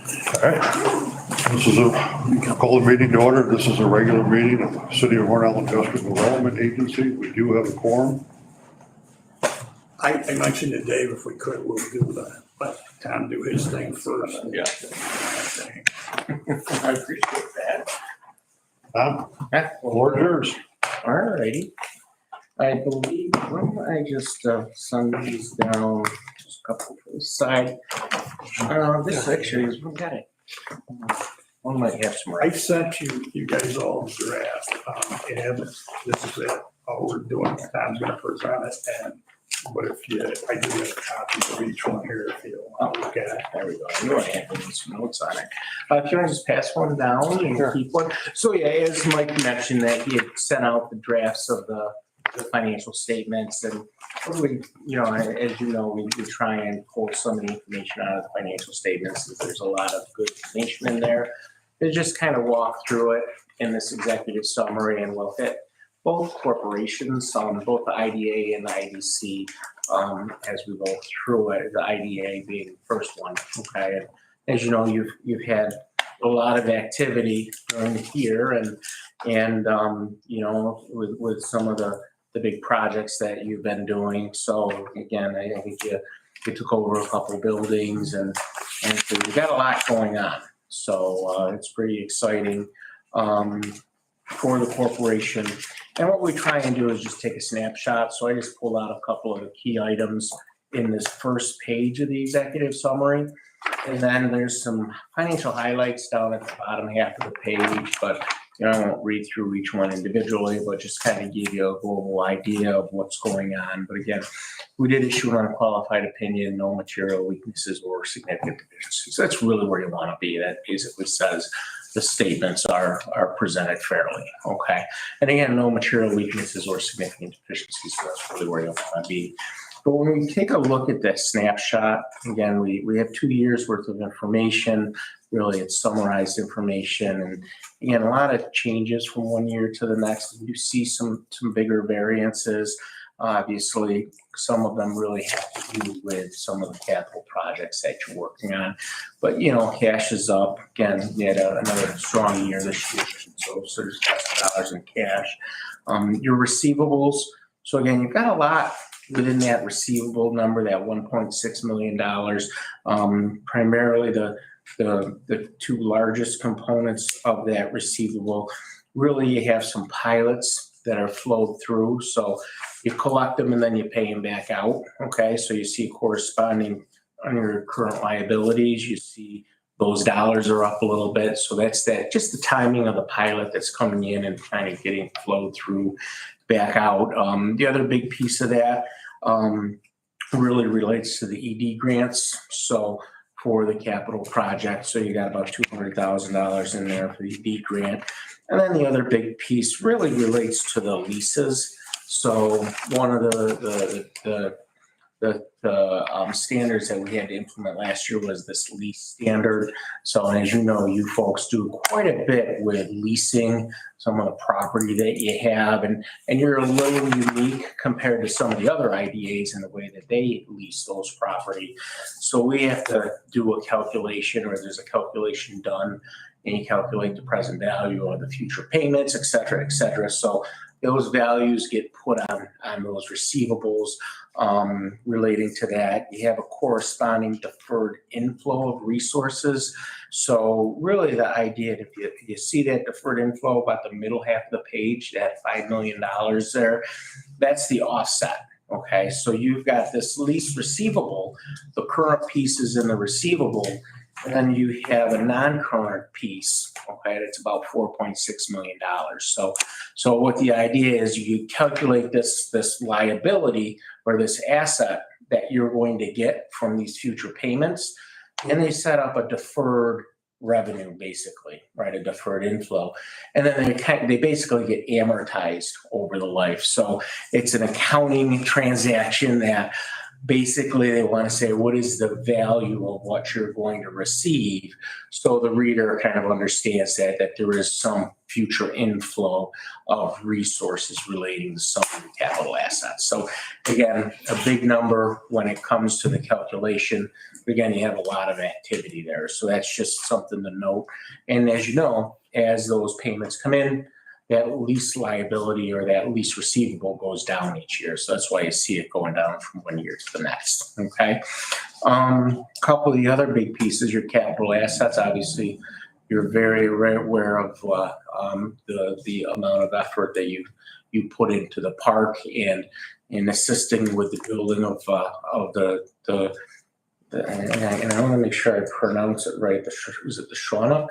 All right. This is call the meeting to order. This is a regular meeting of the City of Horn Island Industrial Development Agency. We do have a quorum. I mentioned to Dave if we could, we'll do that. Let Tom do his thing first. Yeah. I appreciate that. Tom, Yeah. floor is yours. All righty. I believe, I just send these down, just a couple to the side. This actually is, we got it. One might have some I right. sent you guys all the draft, and this is it, all we're doing. Tom's gonna present it, but if you, I do have copies of each one here if you want to look at it. There we go. I knew I had some notes on it. If you want to just pass one down and Sure. keep one. So yeah, as Mike mentioned that he had sent out the drafts of the financial statements and we, as you know, we try and pull some of the information out of the financial statements. There's a lot of good information in there. They just kind of walk through it in this executive summary and we'll hit both corporations, both the IDA and the IDC, as we go through it, the IDA being the first one. Okay. And as you know, you've had a lot of activity during the year and with some of the big projects that you've been doing. So again, I think you took over a couple buildings and so you've got a lot going on. So it's pretty exciting for the corporation. And what we try and do is just take a snapshot. So I just pulled out a couple of the key items in this first page of the executive summary. And then there's some financial highlights down at the bottom half of the page, but I won't read through each one individually, but just kind of give you a global idea of what's going on. But again, we did issue an unqualified opinion, no material weaknesses or significant deficiencies. So that's really where you want to be. That basically says the statements are presented fairly. Okay. And again, no material weaknesses or significant deficiencies. So that's really where you want to be. But when we take a look at that snapshot, again, we have 2 years worth of information. Really, it's summarized information. And again, a lot of changes from 1 year to the next. You see some bigger variances. Obviously, some of them really have to do with some of the capital projects that you're working on. But, cash is up. Again, you had another strong year this year. So there's $1,000 in cash. Your receivables. So again, you've got a lot within that receivable number, that $1.6 million, primarily the two largest components of that receivable. Really, you have some pilots that are flowed through. So you collect them and then you pay them back out. Okay, so you see corresponding on your current liabilities, you see those dollars are up a little bit. So that's just the timing of the pilot that's coming in and kind of getting flowed through back out. The other big piece of that really relates to the ED grants. So for the capital project, so you got about $200,000 in there for the ED grant. And then the other big piece really relates to the leases. So one of the standards that we had to implement last year was this lease standard. So as you know, you folks do quite a bit with leasing some of the property that you have, and you're a little unique compared to some of the other IDAs in the way that they lease those property. So we have to do a calculation, or there's a calculation done, and you calculate the present value of the future payments, et cetera, et cetera. So those values get put on those receivables. Relating to that, you have a corresponding deferred inflow of resources. So really the idea, if you see that deferred inflow about the middle half of the page, that $5 million there, that's the offset. Okay, so you've got this lease receivable, the current piece is in the receivable, and then you have a non-current piece, okay, that's about $4.6 million. So what the idea is, you calculate this liability or this asset that you're going to get from these future payments, and they set up a deferred revenue, basically, right? A deferred inflow. And then they basically get amortized over the life. So it's an accounting transaction that basically they want to say, what is the value of what you're going to receive? So the reader kind of understands that there is some future inflow of resources relating to some of the capital assets. So again, a big number when it comes to the calculation. Again, you have a lot of activity there. So that's just something to note. And as you know, as those payments come in, that lease liability or that lease receivable goes down each year. So that's why you see it going down from one year to the next, okay? Couple of the other big pieces, your capital assets, obviously, you're very aware of the amount of effort that you put into the park and in assisting with the building of and I want to make sure I pronounce it right. Is it the Shawnuk?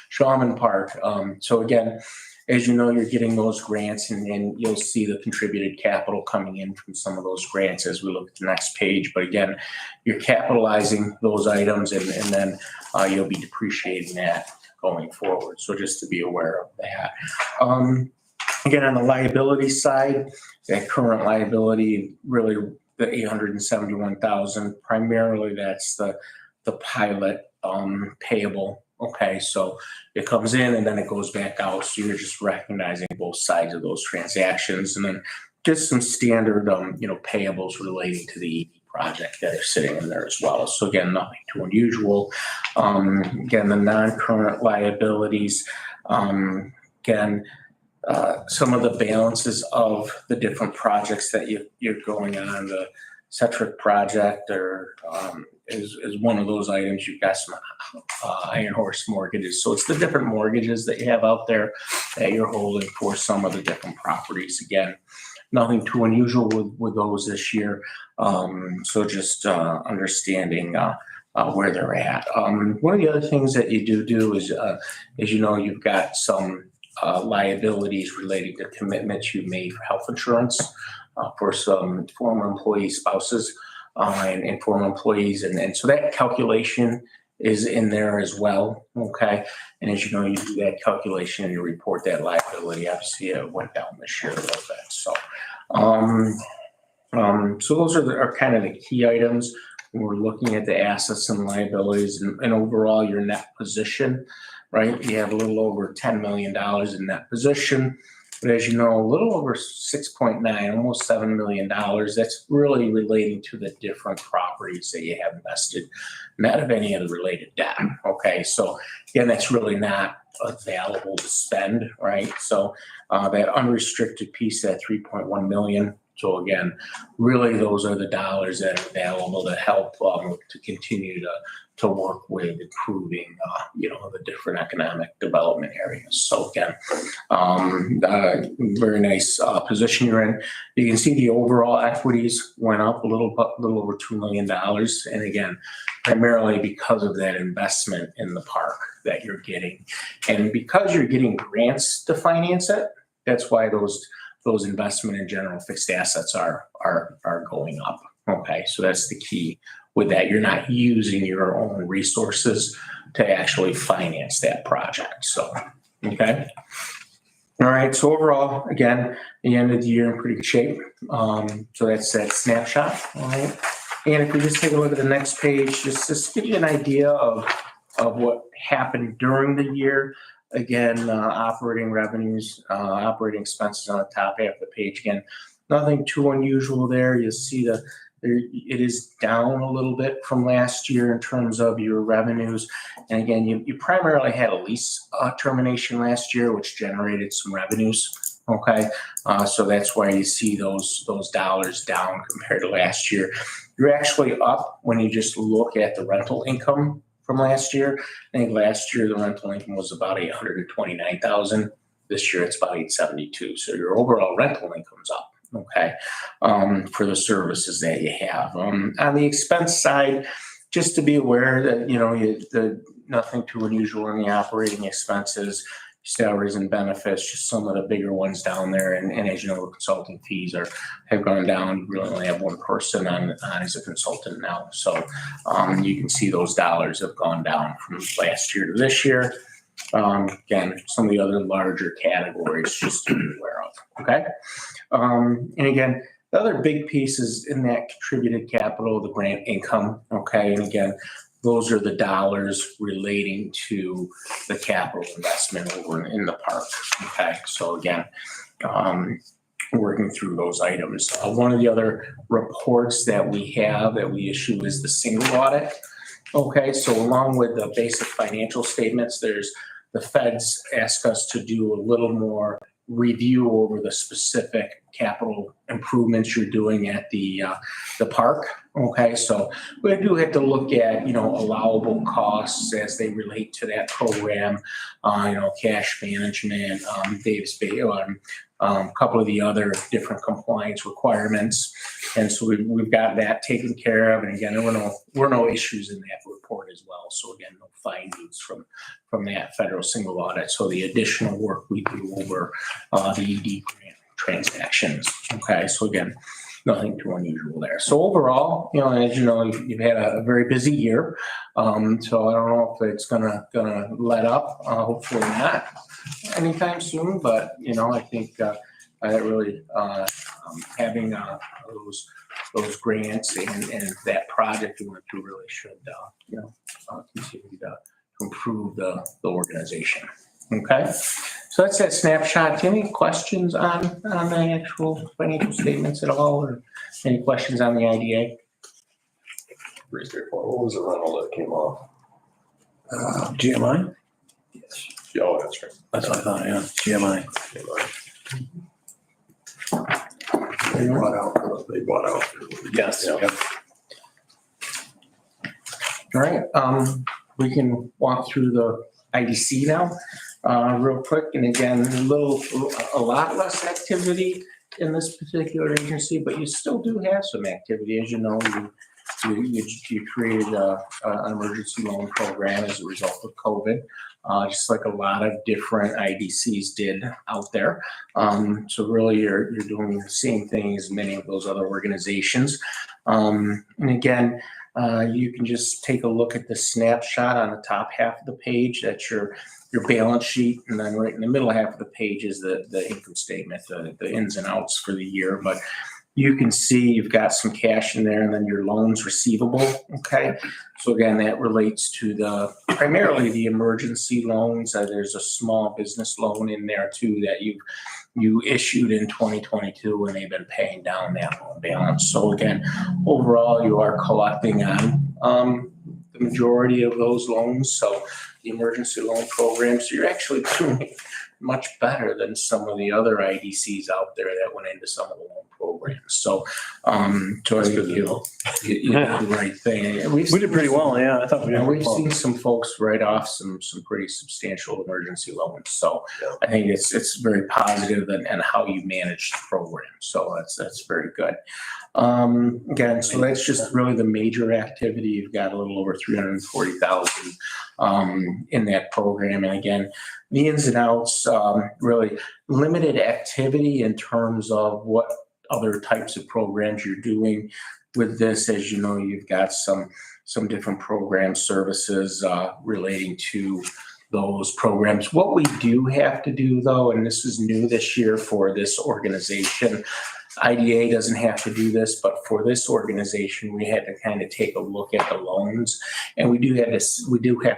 Shaman Park. So again, as you know, you're getting those grants and you'll see the contributed capital coming in from some of those grants as we look at the next page. But again, you're capitalizing those items and then you'll be depreciating that going forward. So just to be aware of that. Again, on the liability side, that current liability really the $871,000, primarily that's the pilot payable. Okay, so it comes in and then it goes back out. So you're just recognizing both sides of those transactions, and then just some standard payables relating to the project that are sitting in there as well. So again, nothing too unusual. Again, the non-current liabilities, some of the balances of the different projects that you're going on. The Cetric project is one of those items. You've got some Iron Horse mortgages. So it's the different mortgages that you have out there that you're holding for some of the different properties. Again, nothing too unusual with those this year. So just understanding where they're at. One of the other things that you do is, as you know, you've got some liabilities relating to commitments you made for health insurance for some former employee spouses and former employees. And so that calculation is in there as well. Okay. And as you know, you do that calculation and you report that liability. Obviously, it went down this year a little bit. So, so those are kind of the key items when we're looking at the assets and liabilities and overall your net position. Right, you have a little over $10 million in net position, but as you know, a little over 6.9, almost $7 million. That's really relating to the different properties that you have invested, not of any of the related debt. Okay, so again, that's really not available to spend, right? So that unrestricted piece, that 3.1 million. So again, really those are the dollars that are available to help to continue to work with improving, the different economic development areas. So again, very nice position you're in. You can see the overall equities went up a little over $2 million. And again, primarily because of that investment in the park that you're getting. And because you're getting grants to finance it, that's why those investment in general fixed assets are going up. Okay, so that's the key with that. You're not using your own resources to actually finance that project. So, okay. All right, so overall, again, the end of the year in pretty good shape. So that's that snapshot. All right. And if we just take a look at the next page, just give you an idea of what happened during the year. Again, operating revenues, operating expenses on the top half of the page. Again, nothing too unusual there. You'll see it is down a little bit from last year in terms of your revenues. And again, you primarily had a lease termination last year, which generated some revenues. Okay, so that's why you see those dollars down compared to last year. You're actually up when you just look at the rental income from last year. I think last year the rental income was about $829,000. This year it's about $872,000. So your overall rental income's up. Okay, for the services that you have. On the expense side, just to be aware that nothing too unusual in the operating expenses, salaries and benefits, just some of the bigger ones down there. And as you know, the consulting fees have gone down. We really only have one person on as a consultant now. So you can see those dollars have gone down from last year to this year. Again, some of the other larger categories just to be aware of. Okay. And again, The other big piece is in that contributed capital, the grant income, okay? And again, those are the dollars relating to the capital investment over in the park, okay? So again, working through those items. One of the other reports that we have that we issue is the single audit. Okay, so along with the basic financial statements, there's the feds ask us to do a little more review over the specific capital improvements you're doing at the park. Okay, so we do have to look at, allowable costs as they relate to that program, cash management, Davis Bay, a couple of the other different compliance requirements. And so we've got that taken care of. And again, there were no issues in that report as well. So again, no findings from that federal single audit. So the additional work we do over the ED grant transactions. Okay, so again, nothing too unusual there. So overall, as you know, you've had a very busy year. So I don't know if it's gonna let up. Hopefully not anytime soon. But I think that really having those grants and that project we went through really should continue to improve the organization. Okay, so that's that snapshot. Any questions on the actual financial statements at all, or any questions on the IDA? Pretty straightforward. What was the rental that came off? GMI? Yes. Oh, that's right. That's what I thought, yeah, GMI. They bought out. Yes. Yeah. Yep. All right, we can walk through the IDC now real quick. And again, a lot less activity in this particular agency, but you still do have some activity. As you know, you created an emergency loan program as a result of COVID, just like a lot of different IDCs did out there. So really you're doing the same thing as many of those other organizations. And again, you can just take a look at the snapshot on the top half of the page. That's your balance sheet, and then right in the middle half of the page is the income statement, the ins and outs for the year. But you can see you've got some cash in there, and then your loans receivable. Okay, so again, that relates to primarily the emergency loans. There's a small business loan in there too that you issued in 2022, and they've been paying down that loan balance. So again, overall, you are collecting on the majority of those loans. So the emergency loan program. So you're actually doing much better than some of the other IDCs out there that went into some of the loan programs. So, I think you did the right thing. We did pretty well, yeah. I thought we did And pretty we've well. seen some folks write off some pretty substantial emergency loans. So Yeah. I think it's very positive and how you manage the program. So that's very good. Again, so that's just really the major activity. You've got a little over 340,000 in that program. And again, the ins and outs, really limited activity in terms of what other types of programs you're doing with this. As you know, you've got some different program services relating to those programs. What we do have to do though, and this is new this year for this organization, IDA doesn't have to do this, but for this organization, we had to kind of take a look at the loans, and we do have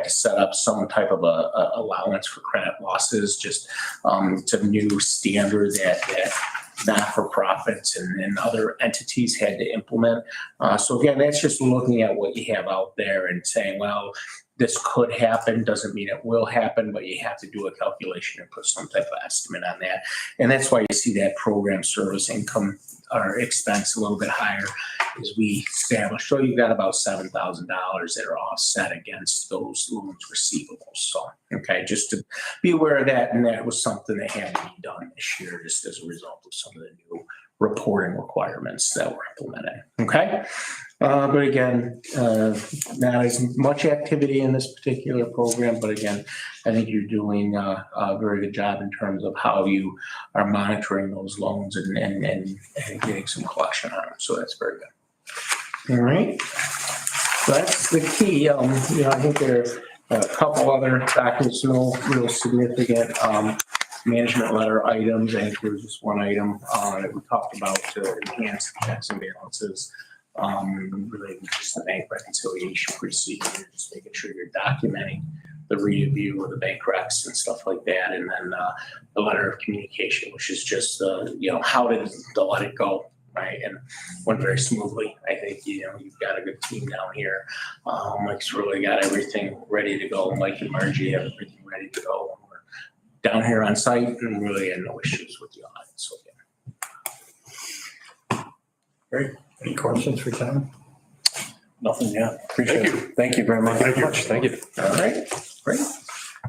to set up some type of a allowance for credit losses. Just it's a new standard that not-for-profits and other entities had to implement. So again, that's just looking at what you have out there and saying, well, this could happen, doesn't mean it will happen, but you have to do a calculation and put some type of estimate on that. And that's why you see that program service income or expense a little bit higher as we establish. So you've got about $7,000 that are offset against those loans receivables. So, okay, just to be aware of that. And that was something that had to be done this year just as a result of some of the new reporting requirements that were implemented. Okay. But again, not as much activity in this particular program, but again, I think you're doing a very good job in terms of how you are monitoring those loans and getting some collection on them. So that's very good. All right. So that's the key. I think there are a couple other documents, no real significant management letter items, I think there was just one item that we talked about to enhance checks and balances related to just the bank reconciliation procedure, just making sure you're documenting the review of the bank recs and stuff like that. And then the letter of communication, which is just, how did the let it go? Right, and went very smoothly. I think, you've got a good team down here. Mike's really got everything ready to go. Mike and Margie have everything ready to go. And we're down here on site and really had no issues with the audit. So, Great. Any questions for Tom? Nothing, yeah. Appreciate Thank it. Thank you very much. Thank you. Thank you. all right, great.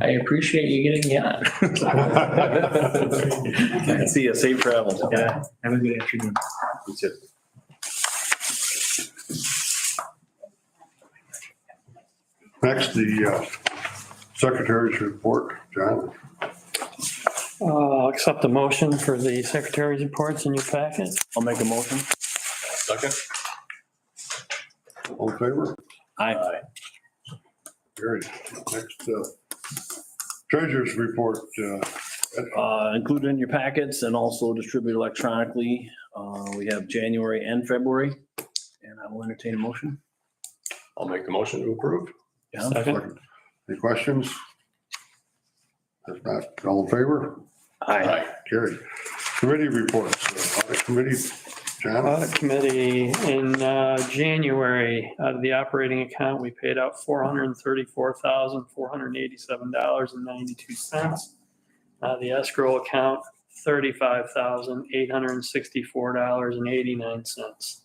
I appreciate you getting me on. See you. Safe travels. Yeah, have a good afternoon. You too. Next, the secretary's report, John. Accept the motion for the secretary's reports in your packet. I'll make a motion. Second? All in favor? Aye. Carried. Next, treasurer's report, Included in your packets and also distributed electronically. We have January and February, and I will entertain a motion. I'll make the motion to approve. Yeah. Second. any questions? If not, all in favor? Aye. Carried. Committee reports, audit committee, John? Audit committee in January, out of the operating account, we paid out $434,487.92. Out of the escrow account, $35,864.89.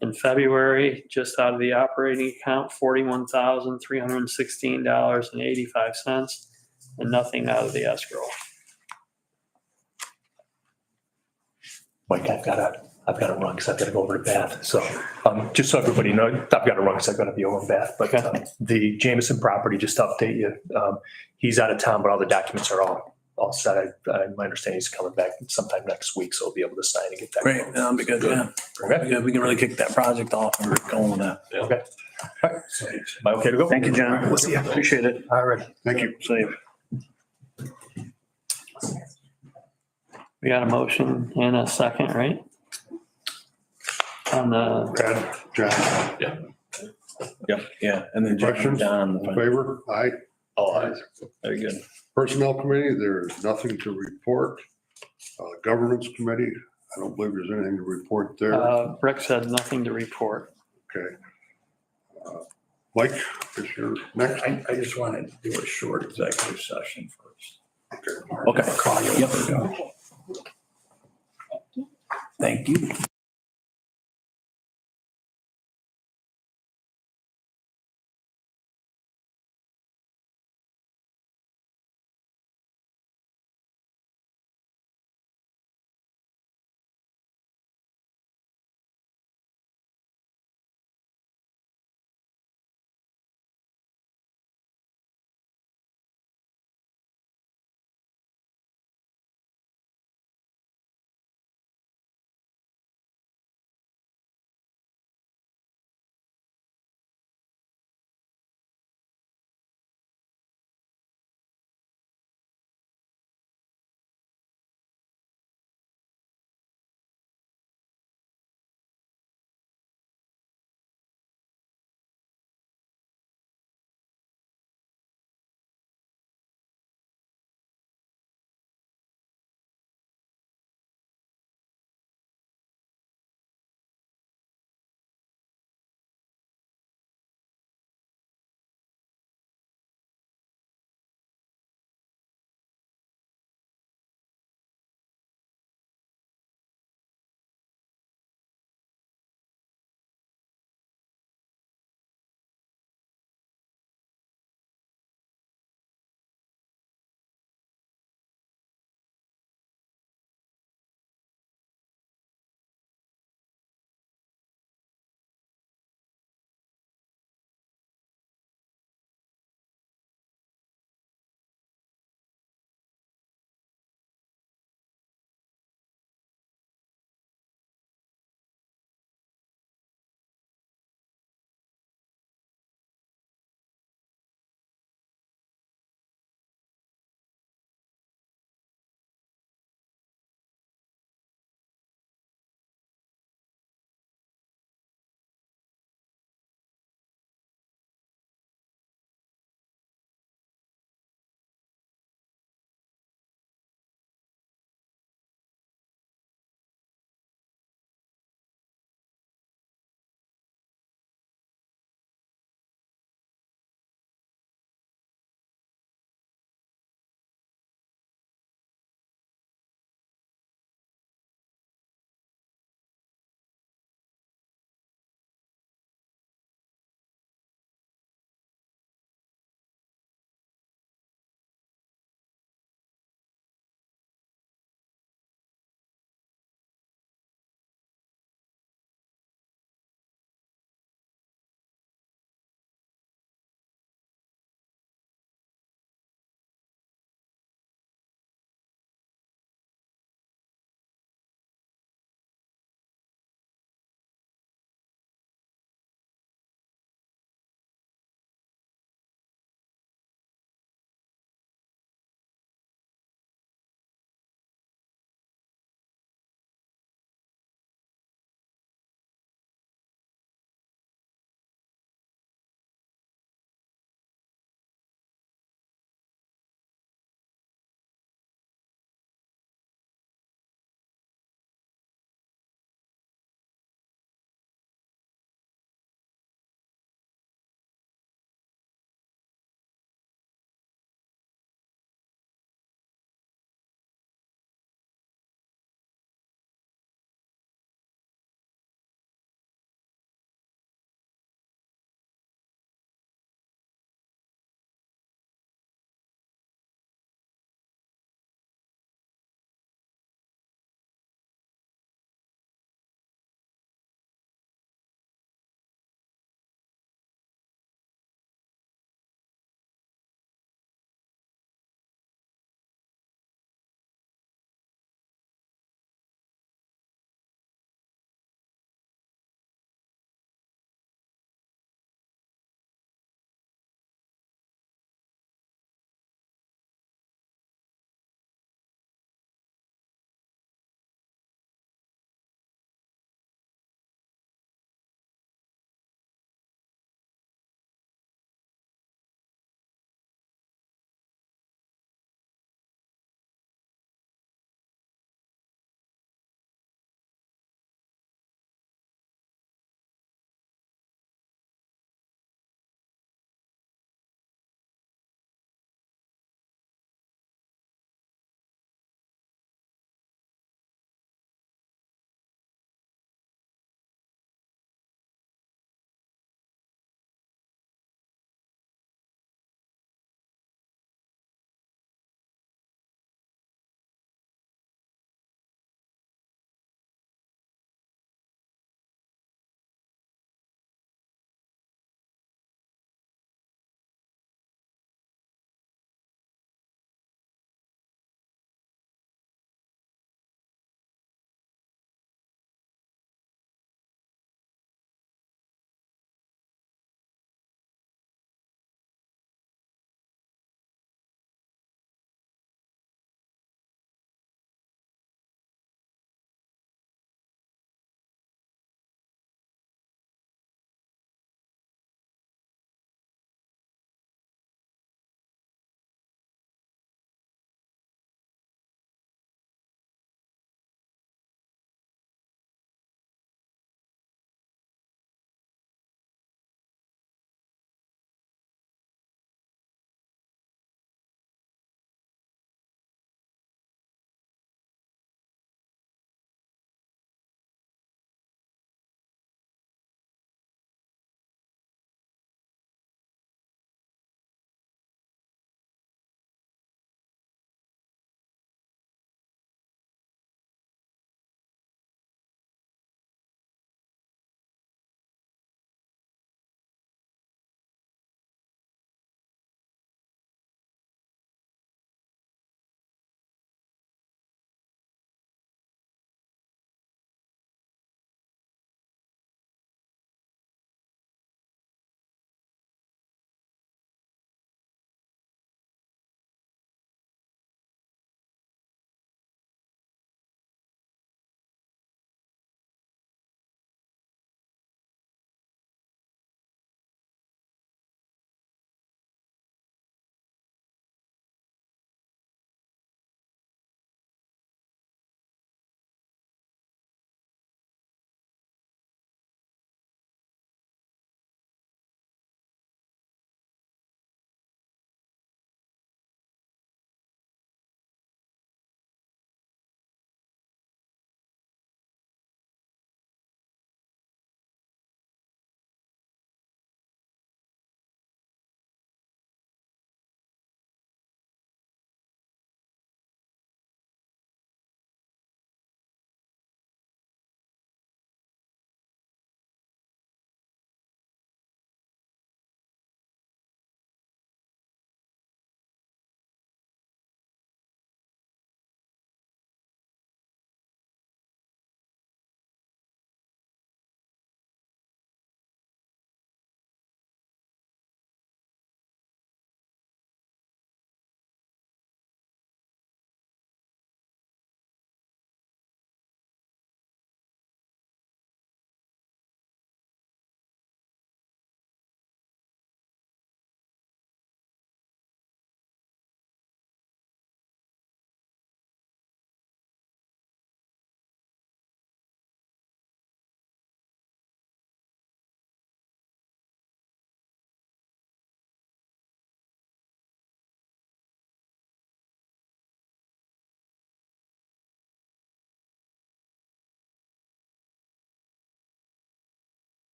In February, just out of the operating account, $41,316.85, and nothing out of the escrow. Mike, I've got to run because I've got to go over to Bath. So just so everybody knows, I've got to run because I've got to be over in Bath. But the Jameson property, just to update you, he's out of town, but all the documents are all set. My understanding is coming back sometime next week, so we'll be able to sign and get that. Great. That'll be good. Yeah. Okay. Yeah, we can really kick that project off and get going with that. Okay. All right. Am I okay to go? Thank you, John. We'll see you. Appreciate it. All right. Thank you. Safe. We got a motion and a second, right? On the, Brad, John, Yep. Yeah. And then questions? John. All in favor? Aye. All eyes. Very good. Personnel committee, there's nothing to report. Governance committee, I don't believe there's anything to report there. Rick said nothing to report. Okay. Mike, is your next? I just wanted to do a short executive session first. Okay. I'll call you. Yep. Thank you.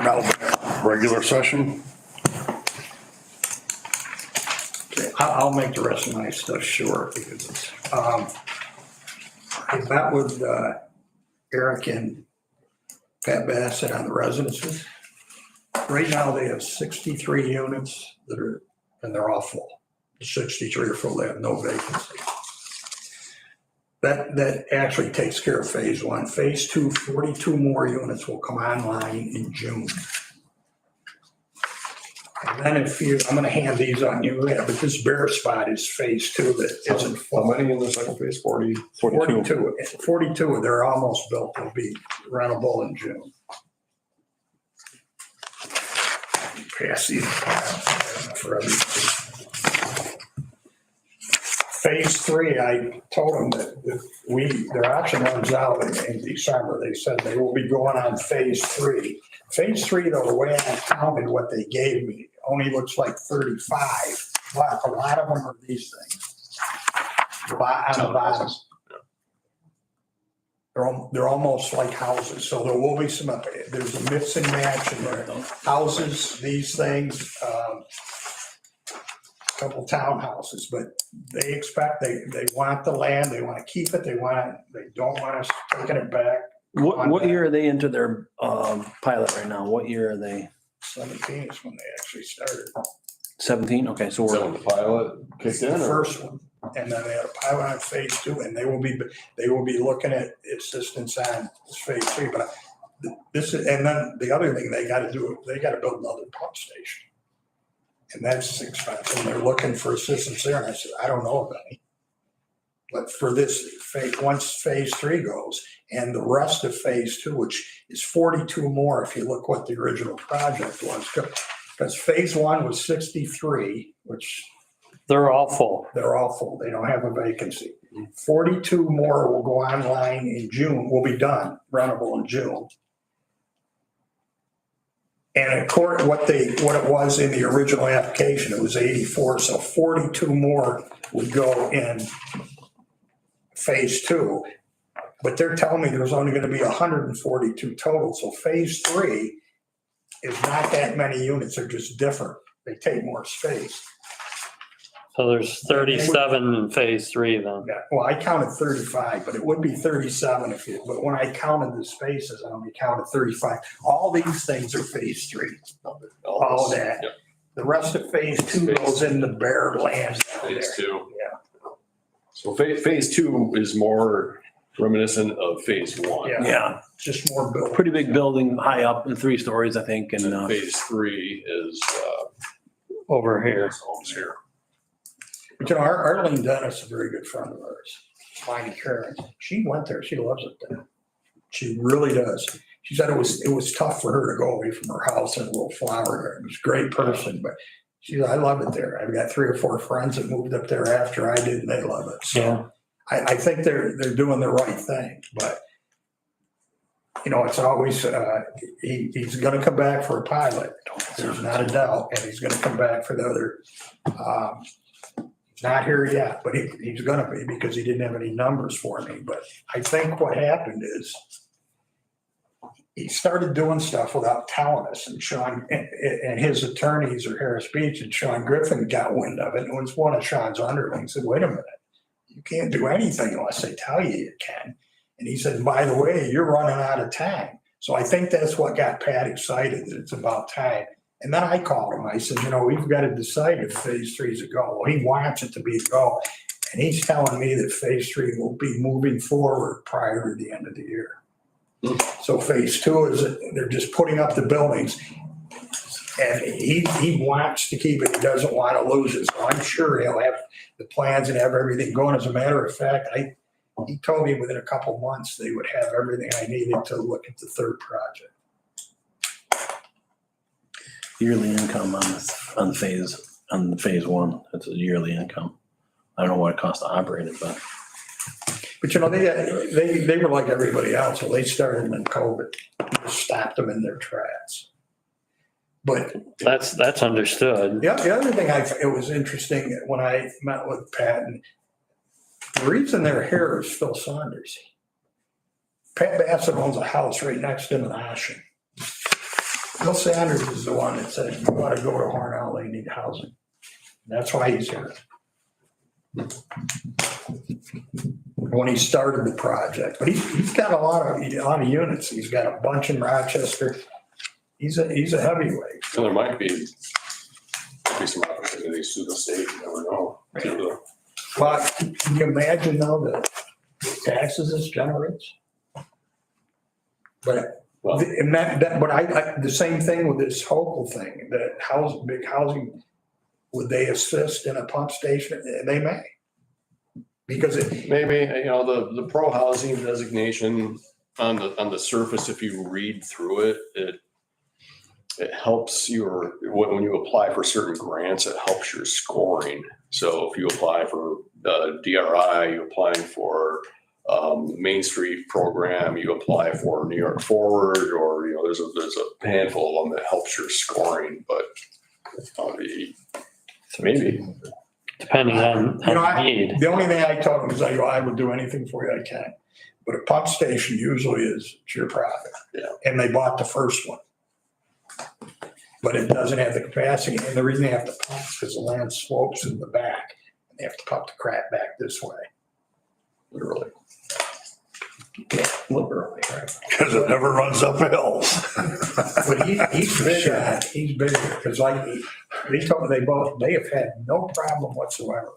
now. Regular session. Okay, I'll make the rest of my stuff short because it's, I met with Eric and Pat Bassett on the residences. Right now, they have 63 units that are, and they're all full. 63 are full, they have no vacancy. That actually takes care of phase one. Phase two, 42 more units will come online in June. And then if you, I'm gonna hand these on you, yeah, but this bare spot is phase two that isn't How full. many in the second phase? 40? 42, they're almost built, they'll be rentable in June. Pass these for everybody. Phase three, I told them that if their option runs out in December. They said they will be going on phase three. Phase three, though, the way I counted what they gave me, only looks like 35, but a lot of them are these things. On the bottom. They're almost like houses, so there will be some, there's a mix and match in there. Houses, these things, couple townhouses, but they expect, they want the land, they want to keep it, they don't want us taking it back. What year are they into their pilot right now? What year are they? 17 is when they actually started. 17? Okay, so Is that we're, when the pilot kicked It's the in or? first one, and then they had a pilot on phase two, and they will be looking at assistance on phase three, but this is, and then the other thing they gotta do, they gotta build another pump station. And that's expensive, and they're looking for assistance there, and I said, I don't know of any. But for this phase, once phase three goes, and the rest of phase two, which is 42 more, if you look what the original project was, because phase one was 63, which They're all full. they're all full, they don't have a vacancy. 42 more will go online in June, will be done, rentable in June. And according what it was in the original application, it was 84, so 42 more would go in phase two. But they're telling me there's only gonna be 142 total, so phase three is not that many units, they're just different. They take more space. So there's 37 in phase three then. Yeah, well, I counted 35, but it would be 37 but when I counted the spaces, I only counted 35. All these things are phase three, all of that. Yep. The rest of phase two goes in the bare land down there. Phase two. Yeah. So phase two is more reminiscent of phase one. Yeah. yeah, Just more building. pretty big building, high up in 3 stories, I think, and And phase three is Over here. homes here. But you know, Arlene Dennis is a very good friend of ours, Miney Karen. She went there, she loves it there. She really does. She said it was tough for her to go away from her house and a little flower garden. She's a great person, but she said, I love it there. I've got 3 or 4 friends that moved up there after I did and they love it. So Yeah. I think they're doing the right thing, but you know, it's always, he's gonna come back for a pilot. There's not a doubt, and he's gonna come back for the other, he's not here yet, but he's gonna be because he didn't have any numbers for me. But I think what happened is he started doing stuff without telling us, and Sean and his attorneys or Harris Beach and Sean Griffin got wind of it. And it was one of Sean's underlings said, wait a minute, you can't do anything unless they tell you can. And he said, by the way, you're running out of time. So I think that's what got Pat excited, that it's about time. And then I called him. I said, you know, we've got to decide if phase three is a go. Well, he wants it to be a go. And he's telling me that phase three will be moving forward prior to the end of the year. So phase two is, they're just putting up the buildings. And he wants to keep it. He doesn't want to lose it. So I'm sure he'll have the plans and have everything going. As a matter of fact, he told me within a couple months they would have everything I needed to look at the third project. yearly income on the phase one. That's a yearly income. I don't know what it costs to operate it, but But you know, they were like everybody else. So they started in COVID, just stopped them in their tracks. But That's understood. the other thing it was interesting when I met with Pat, and the reason they're here is Phil Saunders. Pat Bassett owns a house right next to Menashe. Bill Sanders is the one that said, you want to go to Hornell, they need housing. That's why he's here. When he started the project, but he's got a lot of units. He's got a bunch in Rochester. He's a heavyweight. And there might be some opportunities through the state, you never know. But can you imagine though the taxes this generates? But Well, the same thing with this Hokel thing, that big housing, would they assist in a pump station? They may. Because maybe, you know, the pro housing designation on the surface, if you read through it, it helps when you apply for certain grants, it helps your scoring. So if you apply for DRI, you're applying for Main Street program, you apply for New York Forward, or, you know, there's a handful of them that helps your scoring, but maybe. Depending on need. the only thing I told him is I would do anything for you I can. But a pump station usually is your profit. Yeah. And they bought the first one. But it doesn't have the capacity. And the reason they have to pump is because the land slopes in the back. And they have to pump the crap back this way. Literally. Yeah, literally, right? Because it never runs up hills. But he's bigger. He's bigger because they told me they have had no problem whatsoever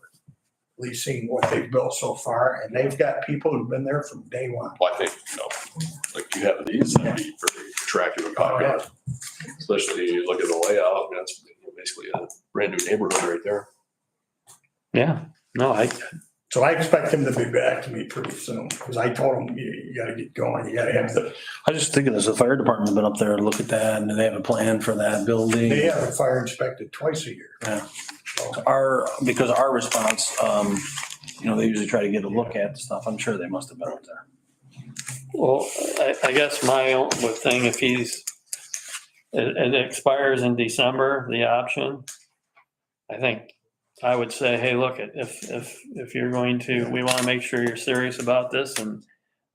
leasing what they've built so far, and they've got people who've been there from day one. Well, I think, you know, like you have these, that'd be very attractive and popular. Especially you look at the layout, that's basically a brand new neighborhood right there. Yeah, no, So I expect him to be back to me pretty soon because I told him you got to get going. You got to have I just thinking as the fire department's been up there to look at that and they have a plan for that building. they have a fire inspected twice a year. Yeah. So, Because our response, you know, they usually try to get a look at the stuff. I'm sure they must have been up there. well, I guess my own thing, if it expires in December, the option, I think I would say, hey, look, if you're going to, we want to make sure you're serious about this and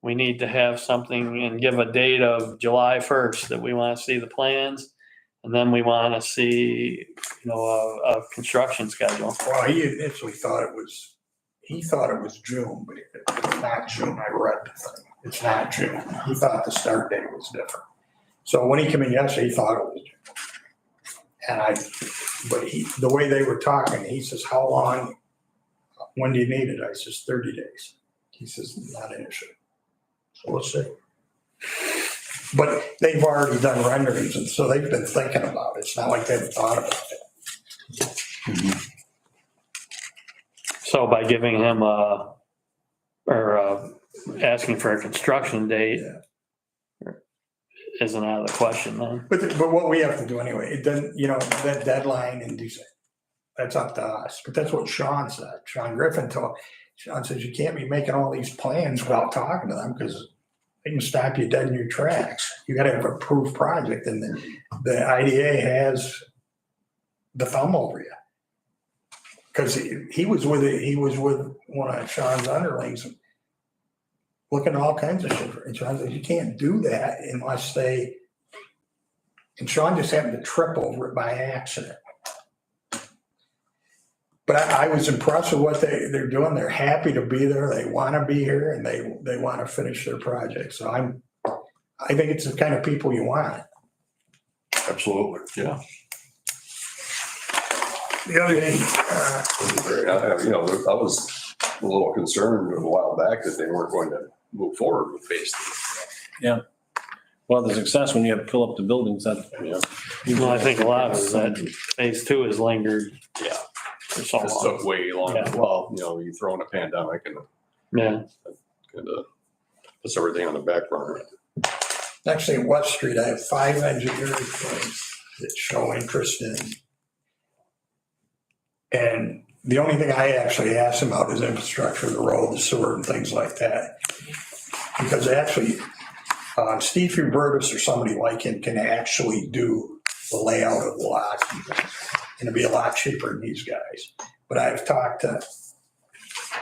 we need to have something and give a date of July 1st that we want to see the plans. And then we want to see, you know, a construction schedule. well, he initially thought it was June, but it's not June. I read the thing. It's not June. He thought the start date was different. So when he came in yesterday, he thought it was June. And the way they were talking, he says, how long, when do you need it? I says, 30 days. He says, not an issue. So we'll see. But they've already done renderings, and so they've been thinking about it. It's not like they've thought about it. So by giving him asking for a construction date isn't out of the question then. But what we have to do anyway, it doesn't, you know, that deadline and that's up to us. But that's what Sean said. Sean Griffin Sean says you can't be making all these plans without talking to them because they can stop you dead in your tracks. You got to have an approved project, and the IDA has the thumb over you. Because he was with one of Sean's underlings, looking at all kinds of shit. And Sean says, you can't do that unless and Sean just happened to trip over it by accident. But I was impressed with what they're doing. They're happy to be there. They want to be here, and they want to finish their project. So I think it's the kind of people you want. Absolutely. Yeah. The other thing, You know, I was a little concerned a while back that they weren't going to move forward with phase 3. Well, the success when you have to fill up the buildings, that, Well, I think a lot of it is that phase 2 has lingered. Yeah. For so This long. took way longer. Yeah. Well, you know, you throw in a pandemic and Yeah. kind of puts everything on the back burner. actually in West Street, I have 5 engineering firms that show interest in. And the only thing I actually asked them about is infrastructure, the road, the sewer, and things like that. Because actually, Steve Hubertus or somebody like him can actually do the layout of the lot. And it'd be a lot cheaper than these guys. But I've talked to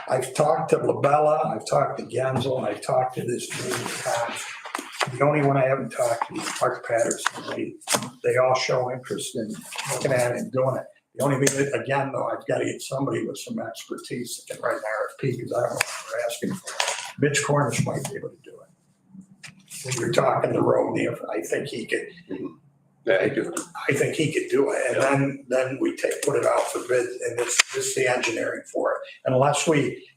LaBella, I've talked to Genzel, I've talked to this dude, The only one I haven't talked to is Mark Patterson. They all show interest in looking at it and doing it. The only thing that, again, though, I've got to get somebody with some expertise that can write an RFP, because I don't know what they're asking for. Mitch Cornish might be able to do it. When you're talking the road, I think he could, Yeah, I do. I think he could do it. And then we put it out for bid, and this is the engineering for it. Unless we,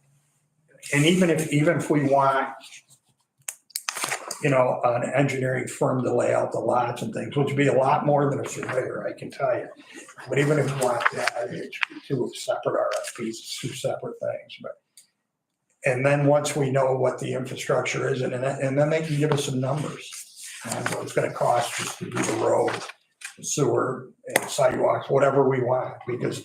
and even if we want, an engineering firm to lay out the lots and things, which would be a lot more than a surveyor, I can tell you. But even if you want that, I think it should be two separate RFPs, two separate things. But and then once we know what the infrastructure is, and then they can give us some numbers on what it's going to cost just to do the road, the sewer, and sidewalks, whatever we want. Because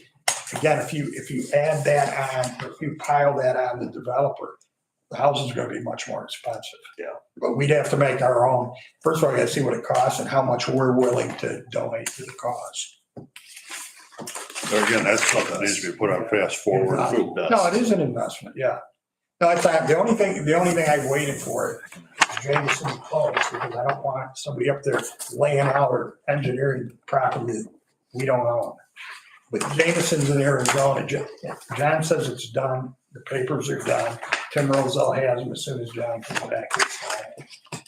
again, if you add that on, if you pile that on the developer, the house is going to be much more expensive. Yeah. But we'd have to make our own. First of all, I got to see what it costs and how much we're willing to donate to the cause. So again, that's something that needs to be put on fast forward. No, it is an investment, yeah. No, I thought the only thing I've waited for is Jameson Close, because I don't want somebody up there laying out or engineering property that we don't own. But Jameson's in Arizona. John says it's done. The papers are done. Tim Roselle has them as soon as John comes back.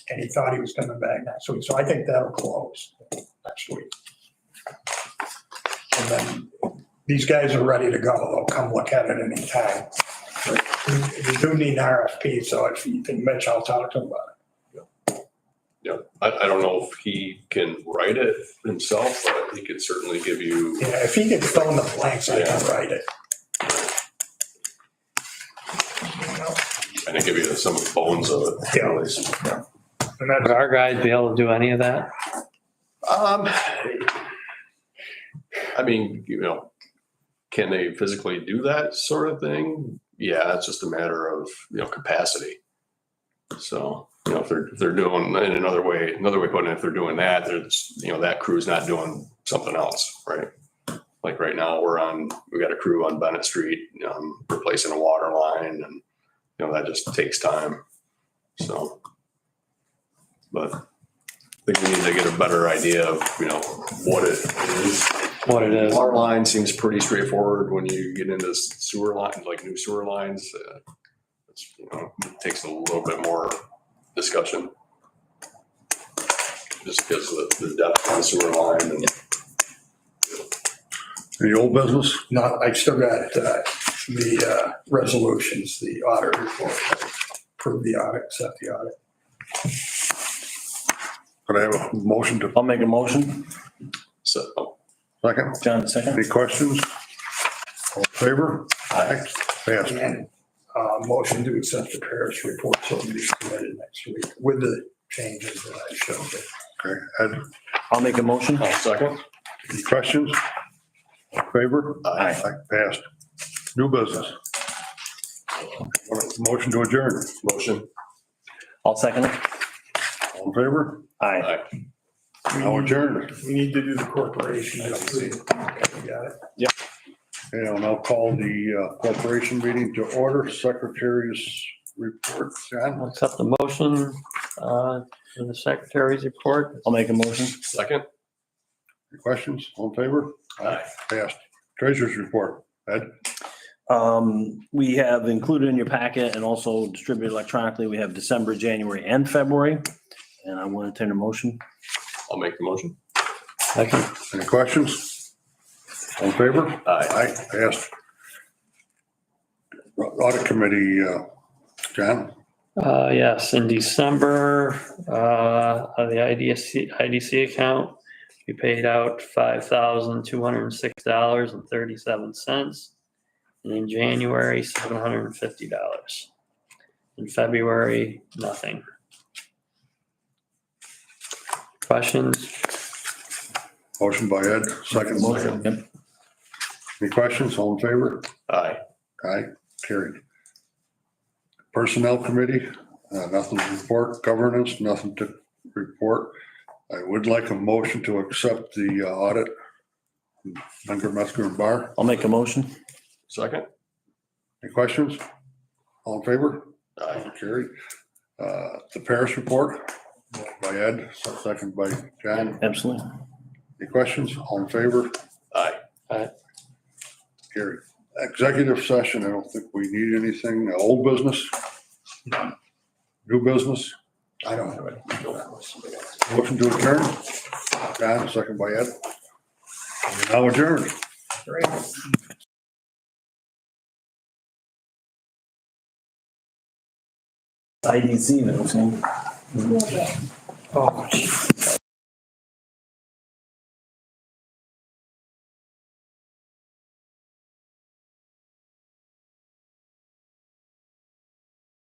And he thought he was coming back next week. So I think that'll close next week. And then these guys are ready to go. They'll come look at it anytime. But we do need an RFP, so if you think Mitch, I'll talk to him about it. Yeah, I don't know if he can write it himself, but he could certainly give you. Yeah, if he could fill in the blanks, I can write it. And give you some bones of it. Yeah. And that's, Would our guys be able to do any of that? I mean, can they physically do that sort of thing? Yeah, it's just a matter of, capacity. So, if they're doing in another way putting it, if they're doing that, there's, that crew's not doing something else, right? Like right now we got a crew on Bennett Street, replacing a water line, and, that just takes time. So, but I think we need to get a better idea of, what it is. What it is? Water line seems pretty straightforward. When you get into sewer lines, like new sewer lines, it takes a little bit more discussion. Just because of the depth of the sewer line. And, Any old business? no, I still got the resolutions, the audit report. Approve the audit, accept the audit. Could I have a motion to I'll make a motion. so, second? John, second. Any questions? All in favor? Aye. Passed. And motion to accept the parish report, so it'll be submitted next week with the changes that I showed you. Okay, Ed, I'll make a motion. I'll second. any questions? All in favor? Aye. Passed. New business. Motion to adjourn. Motion. I'll second it. All in favor? Aye. Aye. Now adjourned. We need to do the corporation. Okay, we got it. Okay, I'll now call the corporation meeting to order. Secretary's report. John? Accept the motion for the secretary's report. I'll make a motion. Second. Any questions? All in favor? Aye. Passed. Treasurer's report. Ed? We have included in your packet and also distributed electronically, we have December, January, and February. And I want to entertain a motion. I'll make the motion. Second. Any questions? All in favor? Aye. Aye. Passed. Audit committee, John? Yes, in December, on the IDC account, we paid out $5,206.37. And in January, $750. In February, nothing. Questions? Motion by Ed, second. Motion. Yep. Any questions? All in favor? Aye. Aye. Carried. Personnel committee, nothing to report. Governance, nothing to report. I would like a motion to accept the audit. Metzger, Metzger and Bar. I'll make a motion. Second. Any questions? All in favor? Aye. Carried. The Paris report. By Ed, second by John. Absolutely. Any questions? All in favor? Aye. Carried. Executive session, I don't think we need anything. Old business? New business? I don't have it. Motion to adjourn? John, second by Ed. We're now adjourned. Great. IDC meeting. Oh, geez.